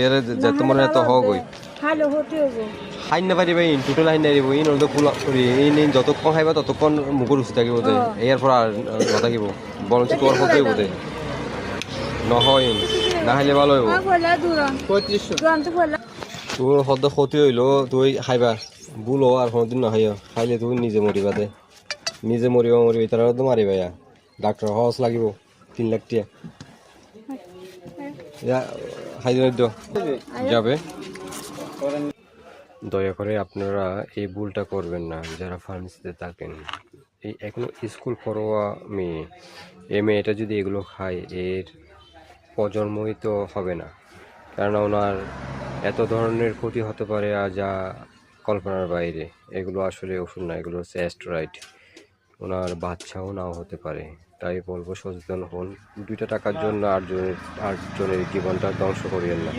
এর যেত মনে তো হগই ভালো হতে হবে হাইন না পারিবা ইন টোটাল হাইন না পারিব ইন ওদের ফুল করি ইন যতক্ষণ খাইবা ততক্ষণ মুখের রুচি থাকিব দে এর পর আর নথাকিব বরঞ্চ তোর হতেই বোধে নহয় না খাইলে ভালো হইব 3500 তোর হদ ক্ষতি হইলো তুই খাইবা বুলো আর কোনদিন না খাইও খাইলে তুই নিজে মরিবা দে নিজে মরিবা তারা তো মারিবা ইয়া ডাক্তার খরচ লাগিব 3 লাখ টাকা হাইজেনের যাবে। দয়া করে আপনারা এই ভুলটা করবেন না যারা ফার্মেসিতে থাকেন। এই এখনো স্কুল পড়ুয়া মেয়ে এই মেয়েটা যদি এগুলো খায় এর প্রজন্মই তো হবে না, কেননা ওনার এত ধরনের ক্ষতি হতে পারে আর যা কল্পনার বাইরে। এগুলো আসলে ওষুধ না, এগুলো হচ্ছে অ্যাস্টেরয়েড, ওনার বাচ্চাও নাও হতে পারে। তাই বলবো সচেতন হন, 2টা টাকার জন্য আটজনের জীবনটা ধ্বংস করিয়েন না।